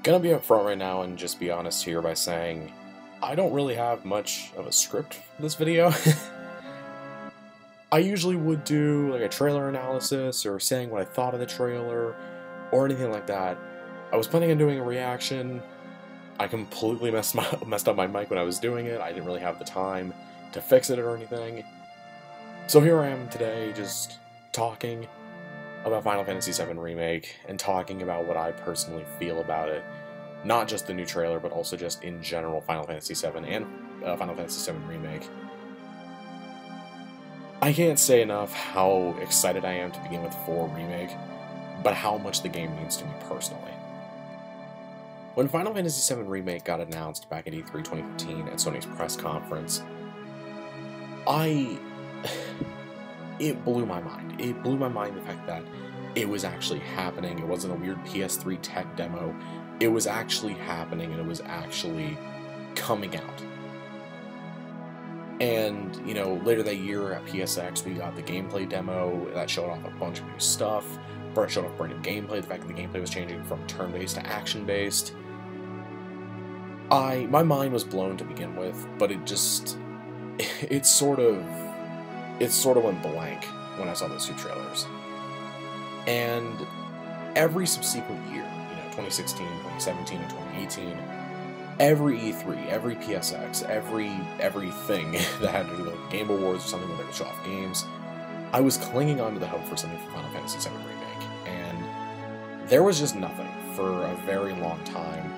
Gonna be up front right now and just be honest here by saying I don't really have much of a script for this video. I usually would do like a trailer analysis or saying what I thought of the trailer or anything like that. I was planning on doing a reaction. I completely messed up my mic when I was doing it. I didn't really have the time to fix it or anything. So here I am today just talking about Final Fantasy VII Remake and talking about what I personally feel about it. Not just the new trailer, but also just in general Final Fantasy VII and Final Fantasy VII Remake. I can't say enough how excited I am to begin with for Remake, but how much the game means to me personally. When Final Fantasy VII Remake got announced back at E3 2015 at Sony's press conference, it blew my mind. It blew my mind the fact that it was actually happening. It wasn't a weird PS3 tech demo. It was actually happening, and it was actually coming out. And, you know, later that year at PSX, we got the gameplay demo that showed off a bunch of new stuff. Showed off brand new gameplay, the fact that the gameplay was changing from turn-based to action-based. My mind was blown to begin with, but it sort of went blank when I saw those two trailers. And every subsequent year, 2016, 2017, and 2018, every E3, every PSX, everything that had to do with Game Awards or something where they would show off games, I was clinging on to the hope for something from Final Fantasy VII Remake, and there was just nothing for a very long time.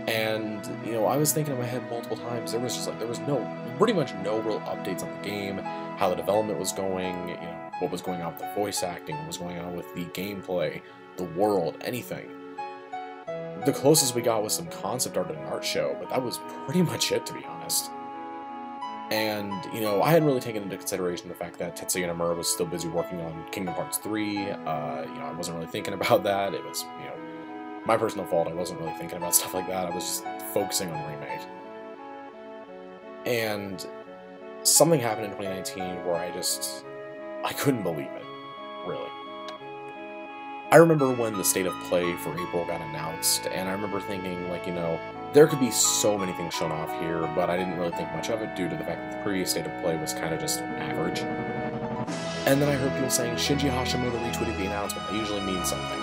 And, I was thinking in my head multiple times, there was pretty much no real updates on the game, how the development was going, what was going on with the voice acting, what was going on with the gameplay, the world, anything. The closest we got was some concept art at an art show, but that was pretty much it, to be honest. And, I hadn't really taken into consideration the fact that Tetsuya Nomura was still busy working on Kingdom Hearts 3. I wasn't really thinking about that. It was, my personal fault. I wasn't really thinking about stuff like that. I was just focusing on Remake. And something happened in 2019 where I couldn't believe it, really. I remember when the State of Play for April got announced, and I remember thinking, there could be so many things shown off here, but I didn't really think much of it due to the fact that the previous State of Play was kind of just average. And then I heard people saying, Shinji Hashimoto retweeted the announcement, that usually means something.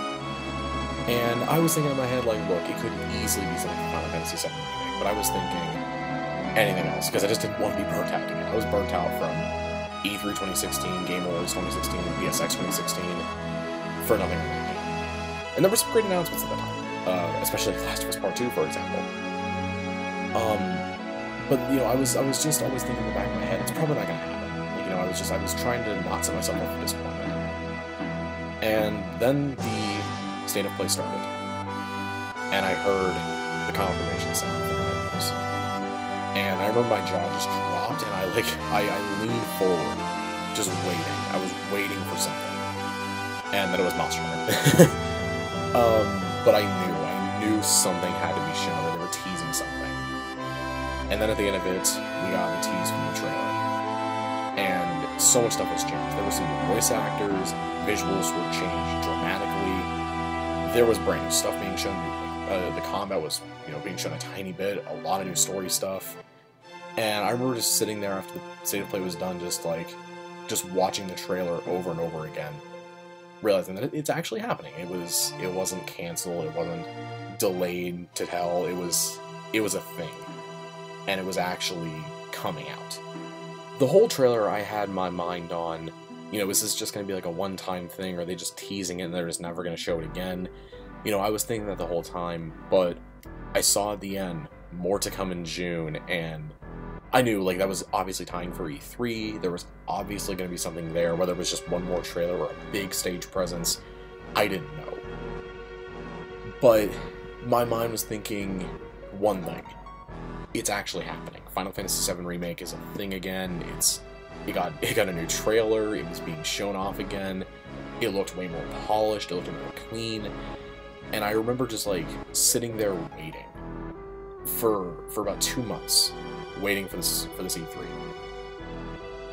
And I was thinking in my head, look, it could easily be something from Final Fantasy VII Remake, but I was thinking anything else, because I just didn't want to be burnt out again. I was burnt out from E3 2016, Game Awards 2016, and PSX 2016, for nothing on that game. And there were some great announcements at the time, especially Last of Us Part 2, for example. But, I was just always thinking in the back of my head, it's probably not going to happen. I was trying to not set myself up for disappointment. And then the State of Play started, and I heard the confirmation sound from the windows. And I remember my jaw just dropped, and I leaned forward, just waiting. I was waiting for something. And then it was Monster Hunter. But I knew something had to be shown, and they were teasing something. And then at the end of it, we got the tease from the trailer. And so much stuff was changed. There were some new voice actors, visuals were changed dramatically. There was brand new stuff being shown. The combat was, being shown a tiny bit, a lot of new story stuff. And I remember just sitting there after the State of Play was done, just watching the trailer over and over again, realizing that it's actually happening. It wasn't canceled, it wasn't delayed to hell, it was a thing. And it was actually coming out. The whole trailer I had my mind on, is this just going to be like a one-time thing, or are they just teasing it and they're just never going to show it again? I was thinking that the whole time, but I saw at the end, more to come in June, and I knew, that was obviously tying for E3, there was obviously going to be something there, whether it was just one more trailer or a big stage presence, I didn't know. But my mind was thinking one thing. It's actually happening. Final Fantasy VII Remake is a thing again. It got a new trailer, it was being shown off again, it looked way more polished, it looked more clean, and I remember just, sitting there waiting for about 2 months, waiting for this E3.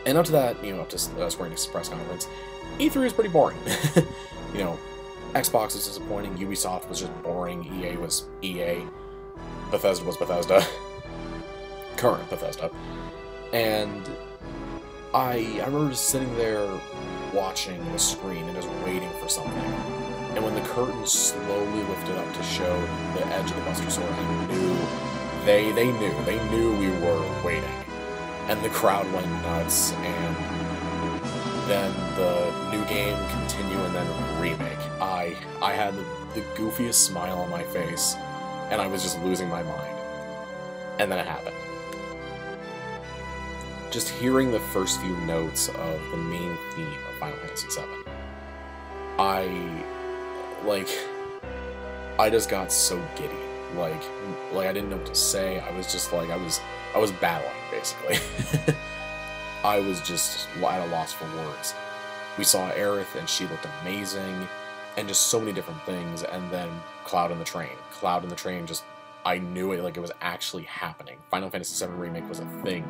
And up to that, up to Square Enix press conference, E3 is pretty boring. Xbox was disappointing, Ubisoft was just boring, EA was EA, Bethesda was Bethesda, current Bethesda, and I remember just sitting there watching the screen and just waiting for something, and when the curtain slowly lifted up to show the edge of the Buster Sword, I knew, they knew we were waiting, and the crowd went nuts, and then the new game, continue, and then remake. I had the goofiest smile on my face, and I was just losing my mind. And then it happened. Just hearing the first few notes of the main theme of Final Fantasy VII, I just got so giddy. Like I didn't know what to say. I was just like, I was battling, basically. I was just at a loss for words. We saw Aerith, and she looked amazing, and just so many different things, and then Cloud in the Train. Cloud in the Train, just, I knew it, like it was actually happening. Final Fantasy VII Remake was a thing.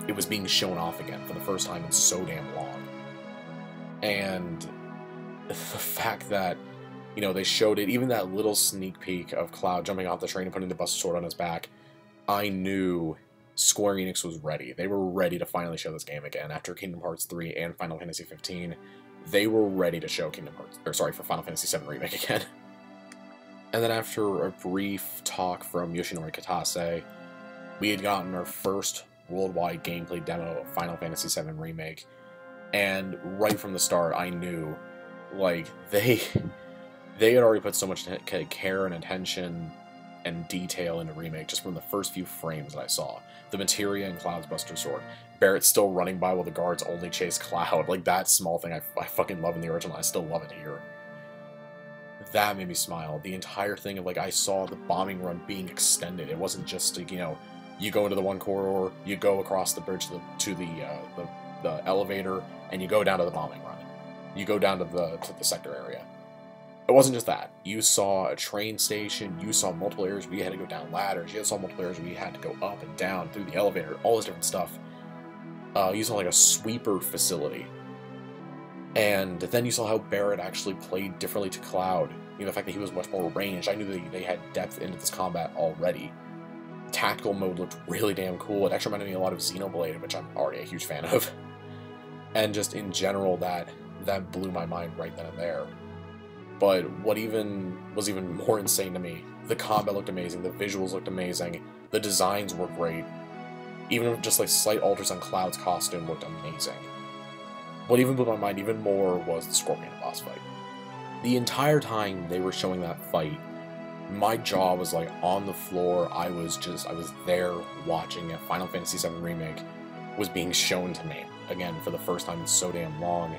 It was being shown off again for the first time in so damn long. And the fact that, you know, they showed it, even that little sneak peek of Cloud jumping off the train and putting the Buster Sword on his back, I knew Square Enix was ready. They were ready to finally show this game again. After Kingdom Hearts 3 and Final Fantasy 15, they were ready to show for Final Fantasy VII Remake again. And then after a brief talk from Yoshinori Kitase, we had gotten our first worldwide gameplay demo of Final Fantasy VII Remake, and right from the start, I knew, like, they had already put so much care and attention and detail into Remake just from the first few frames that I saw. The materia and Cloud's Buster Sword. Barrett still running by while the guards only chase Cloud. Like, that small thing I fucking love in the original. I still love it here. That made me smile. The entire thing of, like, I saw the bombing run being extended. It wasn't just, like, you know, you go into the one corridor, you go across the bridge to the elevator, and you go down to the bombing run. You go down to the sector area. It wasn't just that. You saw a train station, you saw multiple areas where you had to go down ladders, you saw multiple areas where you had to go up and down through the elevator, all this different stuff. You saw like a sweeper facility. And then you saw how Barrett actually played differently to Cloud. You know, the fact that he was much more ranged. I knew that they had depth into this combat already. Tactical mode looked really damn cool. It actually reminded me a lot of Xenoblade, which I'm already a huge fan of. And just in general, that blew my mind right then and there. But what was even more insane to me, the combat looked amazing, the visuals looked amazing, the designs were great. Even just like slight alters on Cloud's costume looked amazing. What even blew my mind even more was the Scorpion boss fight. The entire time they were showing that fight, my jaw was like on the floor. I was there watching it. Final Fantasy VII Remake was being shown to me again for the first time in so damn long.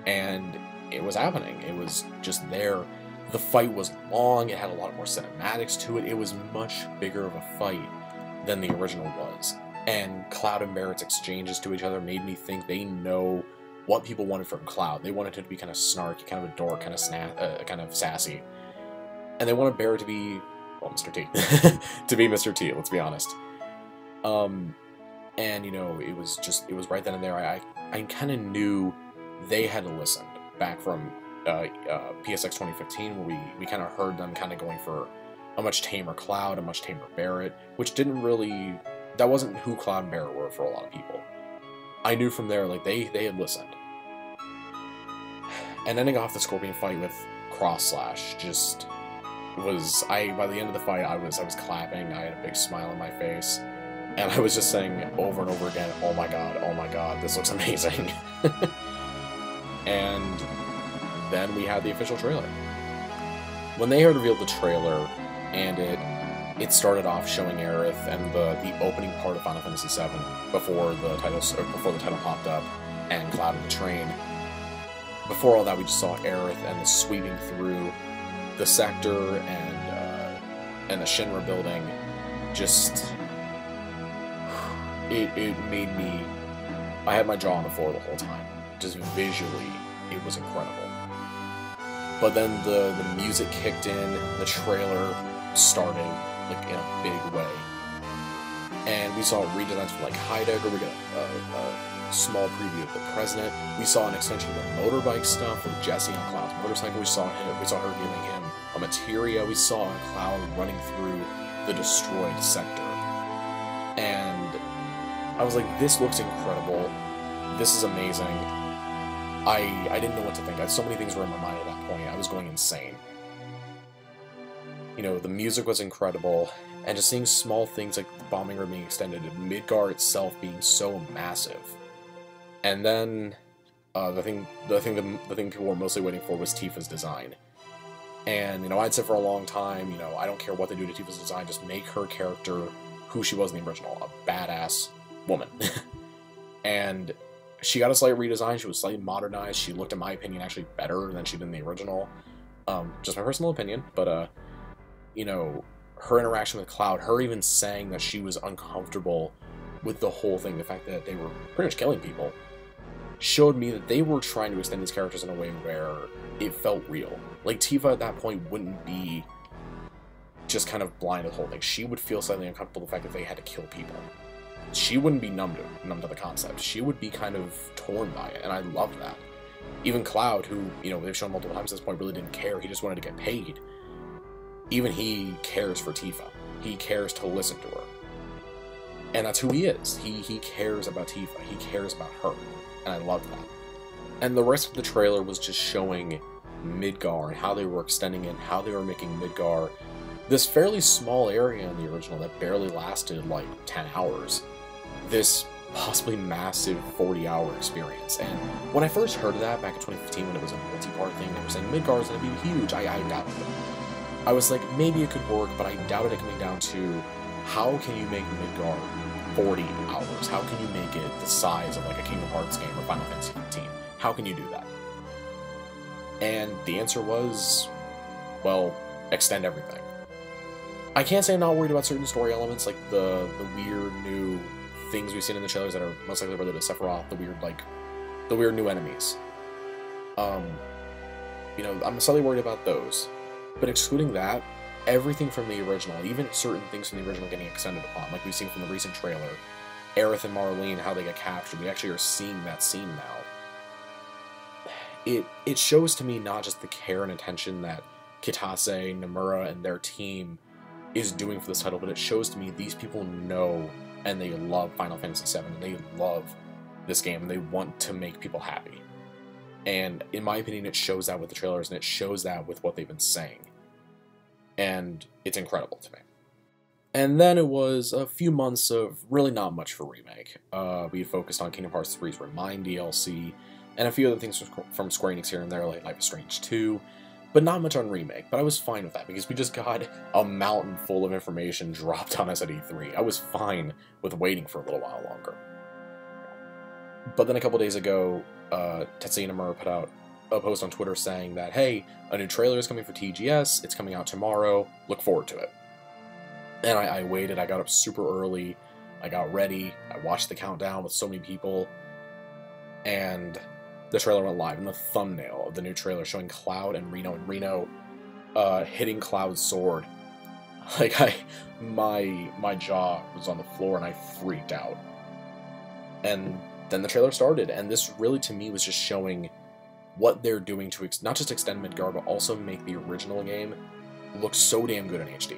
And it was happening. It was just there. The fight was long. It had a lot more cinematics to it. It was much bigger of a fight than the original was. And Cloud and Barrett's exchanges to each other made me think they know what people wanted from Cloud. They wanted him to be kind of snarky, kind of a dork, kind of sassy. And they wanted Barrett to be, well, Mr. T. to be Mr. T, let's be honest. And, you know, it was right then and there. I kind of knew they had listened back from PSX 2015, where we kind of heard them kind of going for a much tamer Cloud, a much tamer Barrett, which didn't really, that wasn't who Cloud and Barrett were for a lot of people. I knew from there, like, they had listened. And ending off the Scorpion fight with Cross Slash just was, by the end of the fight, I was clapping, I had a big smile on my face, and I was just saying over and over again, oh my god, this looks amazing. And then we had the official trailer. When they had revealed the trailer, and it started off showing Aerith and the opening part of Final Fantasy VII before the title popped up, and Cloud in the train. Before all that, we just saw Aerith and the sweeping through the sector and the Shinra building. Just it made me. I had my jaw on the floor the whole time. Just visually, it was incredible. But then the music kicked in, the trailer started, like, in a big way. And we saw redesigns for, like, Heidegger, we got small preview of the president. We saw an extension of the motorbike stuff with Jesse on Cloud's motorcycle. We saw her giving him a materia. We saw Cloud running through the destroyed sector. And I was like, this looks incredible. This is amazing. I didn't know what to think. So many things were in my mind at that point. I was going insane. You know, the music was incredible, and just seeing small things like the bombing room being extended, and Midgar itself being so massive. And then the thing people were mostly waiting for was Tifa's design. And, you know, I'd said for a long time, you know, I don't care what they do to Tifa's design, just make her character who she was in the original, a badass woman. And she got a slight redesign, she was slightly modernized, she looked, in my opinion, actually better than she did in the original. Just my personal opinion, but, you know, her interaction with Cloud, her even saying that she was uncomfortable with the whole thing, the fact that they were pretty much killing people, showed me that they were trying to extend these characters in a way where it felt real. Like, Tifa at that point wouldn't be just kind of blind to the whole thing. She would feel slightly uncomfortable with the fact that they had to kill people. She wouldn't be numb to the concept. She would be kind of torn by it, and I loved that. Even Cloud, who, you know, they've shown multiple times at this point, really didn't care. He just wanted to get paid. Even he cares for Tifa. He cares to listen to her. And that's who he is. He cares about Tifa. He cares about her. And I love that. And the rest of the trailer was just showing Midgar and how they were extending it, how they were making Midgar this fairly small area in the original that barely lasted like 10 hours. This possibly massive 40-hour experience. And when I first heard of that back in 2015 when it was a multi-part thing, they were saying Midgar is going to be huge. I doubted it. I was like, maybe it could work, but I doubted it coming down to how can you make Midgar 40 hours? How can you make it the size of like a Kingdom Hearts game or Final Fantasy 15? How can you do that? And the answer was, well, extend everything. I can't say I'm not worried about certain story elements, like the weird new things we've seen in the trailers that are most likely related to Sephiroth, the weird new enemies. You know, I'm slightly worried about those. But excluding that, everything from the original, even certain things from the original getting extended upon, like we've seen from the recent trailer, Aerith and Marlene, how they get captured, we actually are seeing that scene now. It shows to me not just the care and attention that Kitase, Nomura, and their team is doing for this title, but it shows to me these people know and they love Final Fantasy VII, and they love this game, and they want to make people happy. And in my opinion, it shows that with the trailers, and it shows that with what they've been saying. And it's incredible to me. And then it was a few months of really not much for Remake. We focused on Kingdom Hearts 3's Remind DLC, and a few other things from Square Enix here and there, like Life is Strange 2, but not much on Remake. But I was fine with that, because we just got a mountain full of information dropped on us at E3. I was fine with waiting for a little while longer. But then a couple days ago, Tetsuya Nomura put out a post on Twitter saying that, hey, a new trailer is coming for TGS, it's coming out tomorrow, look forward to it. And I waited, I got up super early, I got ready, I watched the countdown with so many people, and the trailer went live, and the thumbnail of the new trailer showing Cloud and Reno hitting Cloud's sword. Like, my jaw was on the floor and I freaked out. And then the trailer started, and this really, to me, was just showing what they're doing to not just extend Midgar, but also make the original game look so damn good in HD.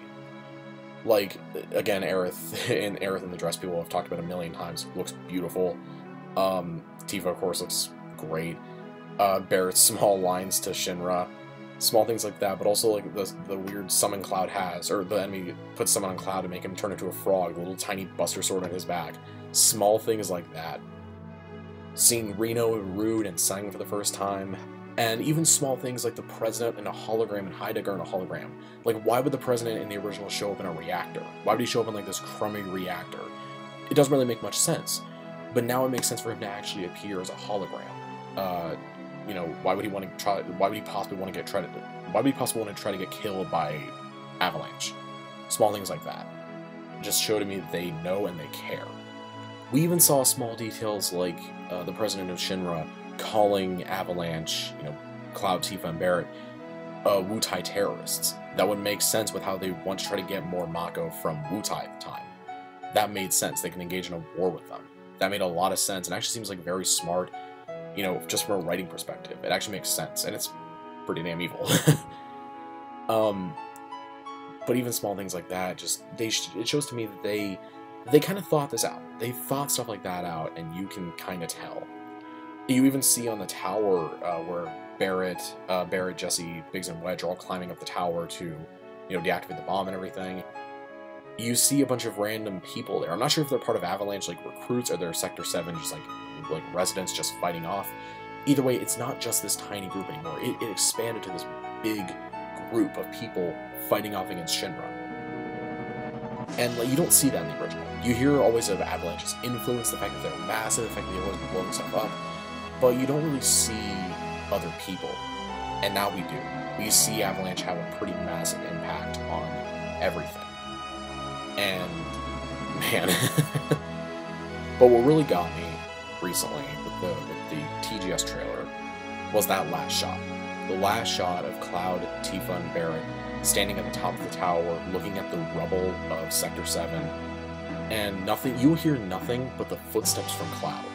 Like, again, Aerith in the dress, people have talked about a million times, looks beautiful. Tifa, of course, looks great. Barrett's small lines to Shinra, small things like that, but also like the weird summon Cloud has, or the enemy puts someone on Cloud to make him turn into a frog, the little tiny buster sword on his back. Small things like that. Seeing Reno Rude and Sang for the first time, and even small things like the President in a hologram and Heidegger in a hologram. Like, why would the President in the original show up in a reactor? Why would he show up in like this crummy reactor? It doesn't really make much sense. But now it makes sense for him to actually appear as a hologram. You know, why would he want to try? Why would he possibly want to try to get killed by Avalanche? Small things like that just show to me that they know and they care. We even saw small details like the president of Shinra calling Avalanche, you know, Cloud, Tifa, and Barrett, Wutai terrorists. That would make sense with how they want to try to get more Mako from Wutai at the time. That made sense. They can engage in a war with them. that made a lot of sense, and actually seems like very smart, you know, just from a writing perspective. It actually makes sense, and it's pretty damn evil. But even small things like that, just it shows to me that they kind of thought this out. They thought stuff like that out, and you can kind of tell. You even see on the tower where Barrett, Jesse, Biggs, and Wedge are all climbing up the tower to, you know, deactivate the bomb and everything. You see a bunch of random people there. I'm not sure if they're part of Avalanche, like recruits, or they're Sector 7, just like residents just fighting off. Either way, it's not just this tiny group anymore. It expanded to this big group of people fighting off against Shinra. And like, you don't see that in the original. You hear always of Avalanche's influence, the fact that they're massive, the fact that they've always been blowing stuff up, but you don't really see other people. And now we do. We see Avalanche have a pretty massive impact on everything. And, man, but what really got me recently with the TGS trailer was that last shot. The last shot of Cloud, Tifa, and Barrett standing at the top of the tower, looking at the rubble of Sector 7, and nothing. You hear nothing but the footsteps from Cloud.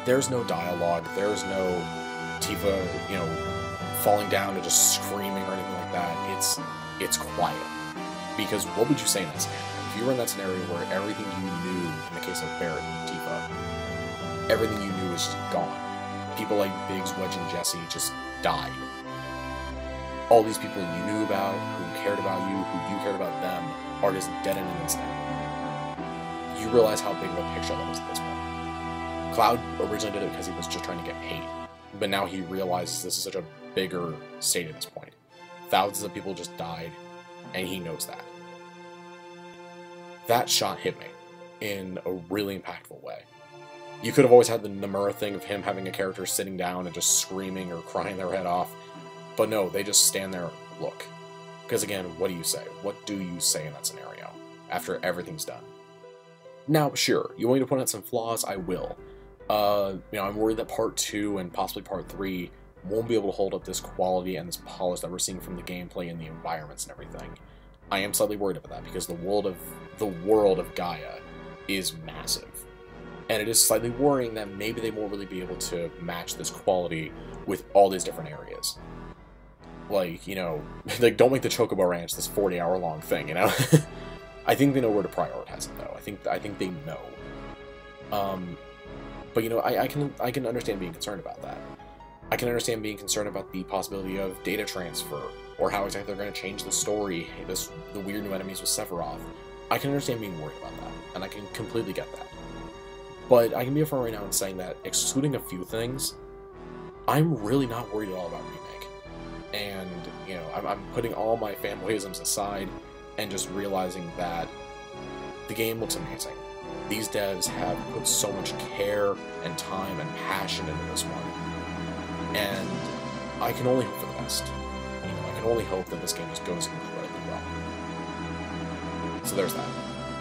There's no dialogue. There's no Tifa, you know, falling down and just screaming or anything like that. It's quiet. Because what would you say in that scenario? If you were in that scenario where everything you knew, in the case of Barrett and Tifa, everything you knew is just gone. People like Biggs, Wedge, and Jesse just died. All these people you knew about, who cared about you, who you cared about them, are just dead in an instant. You realize how big of a picture that is at this point. Cloud originally did it because he was just trying to get paid, but now he realizes this is such a bigger state at this point. Thousands of people just died, and he knows that. That shot hit me in a really impactful way. You could have always had the Nomura thing of him having a character sitting down and just screaming or crying their head off, but no, they just stand there and look. Because again, what do you say? What do you say in that scenario after everything's done? Now, sure, you want me to point out some flaws? I will. You know, I'm worried that Part 2 and possibly Part 3 won't be able to hold up this quality and this polish that we're seeing from the gameplay and the environments and everything. I am slightly worried about that because the world of Gaia is massive. And it is slightly worrying that maybe they won't really be able to match this quality with all these different areas. Like, you know, like, don't make the Chocobo Ranch this 40-hour-long thing, you know? I think they know where to prioritize it, though. I think they know. But, you know, I can understand being concerned about that. I can understand being concerned about the possibility of data transfer, or how exactly they're going to change the story, the weird new enemies with Sephiroth. I can understand being worried about that, and I can completely get that. But I can be upfront right now in saying that, excluding a few things, I'm really not worried at all about Remake. And, you know, I'm putting all my fanboyisms aside, and just realizing that the game looks amazing. These devs have put so much care and time and passion into this one. And I can only hope for the best. You know, I can only hope that this game just goes incredibly well. So there's that.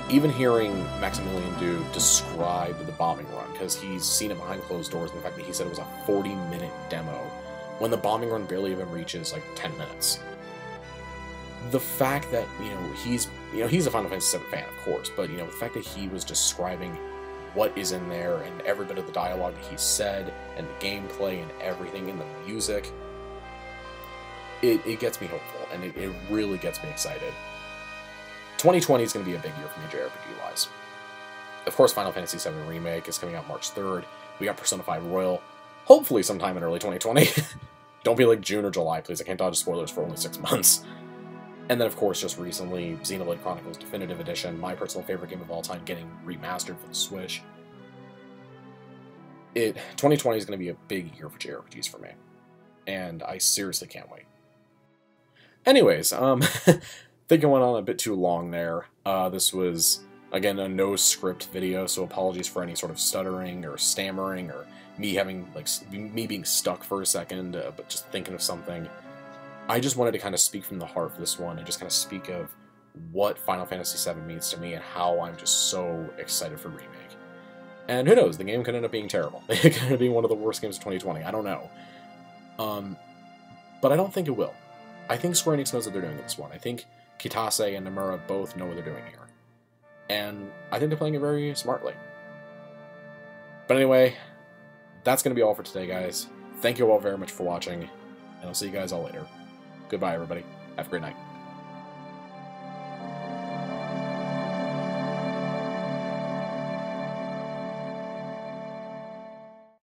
Even hearing Maximilian Doux describe the bombing run, because he's seen it behind closed doors, and the fact that he said it was a 40-minute demo, when the bombing run barely even reaches, like, 10 minutes. The fact that, he's a Final Fantasy VII fan, of course, but, the fact that he was describing what is in there, and every bit of the dialogue that he said, and the gameplay, and everything, and the music, it gets me hopeful, and it really gets me excited. 2020 is going to be a big year for me JRPG-wise. Of course, Final Fantasy VII Remake is coming out March 3rd. We got Persona 5 Royal, hopefully sometime in early 2020. Don't be like June or July, please. I can't dodge spoilers for only 6 months. And then, of course, just recently, Xenoblade Chronicles Definitive Edition, my personal favorite game of all time, getting remastered for the Switch. 2020 is going to be a big year for JRPGs for me. And I seriously can't wait. Anyways, think I went on a bit too long there. This was, again, a no-script video, so apologies for any sort of stuttering or stammering or me being stuck for a second, but just thinking of something. I just wanted to kind of speak from the heart for this one and just kind of speak of what Final Fantasy VII means to me and how I'm just so excited for Remake. And who knows, the game could end up being terrible. It could end up being one of the worst games of 2020. I don't know. But I don't think it will. I think Square Enix knows what they're doing with this one. I think Kitase and Nomura both know what they're doing here. And I think they're playing it very smartly. But anyway, that's going to be all for today, guys. Thank you all very much for watching, and I'll see you guys all later. Goodbye, everybody. Have a great night.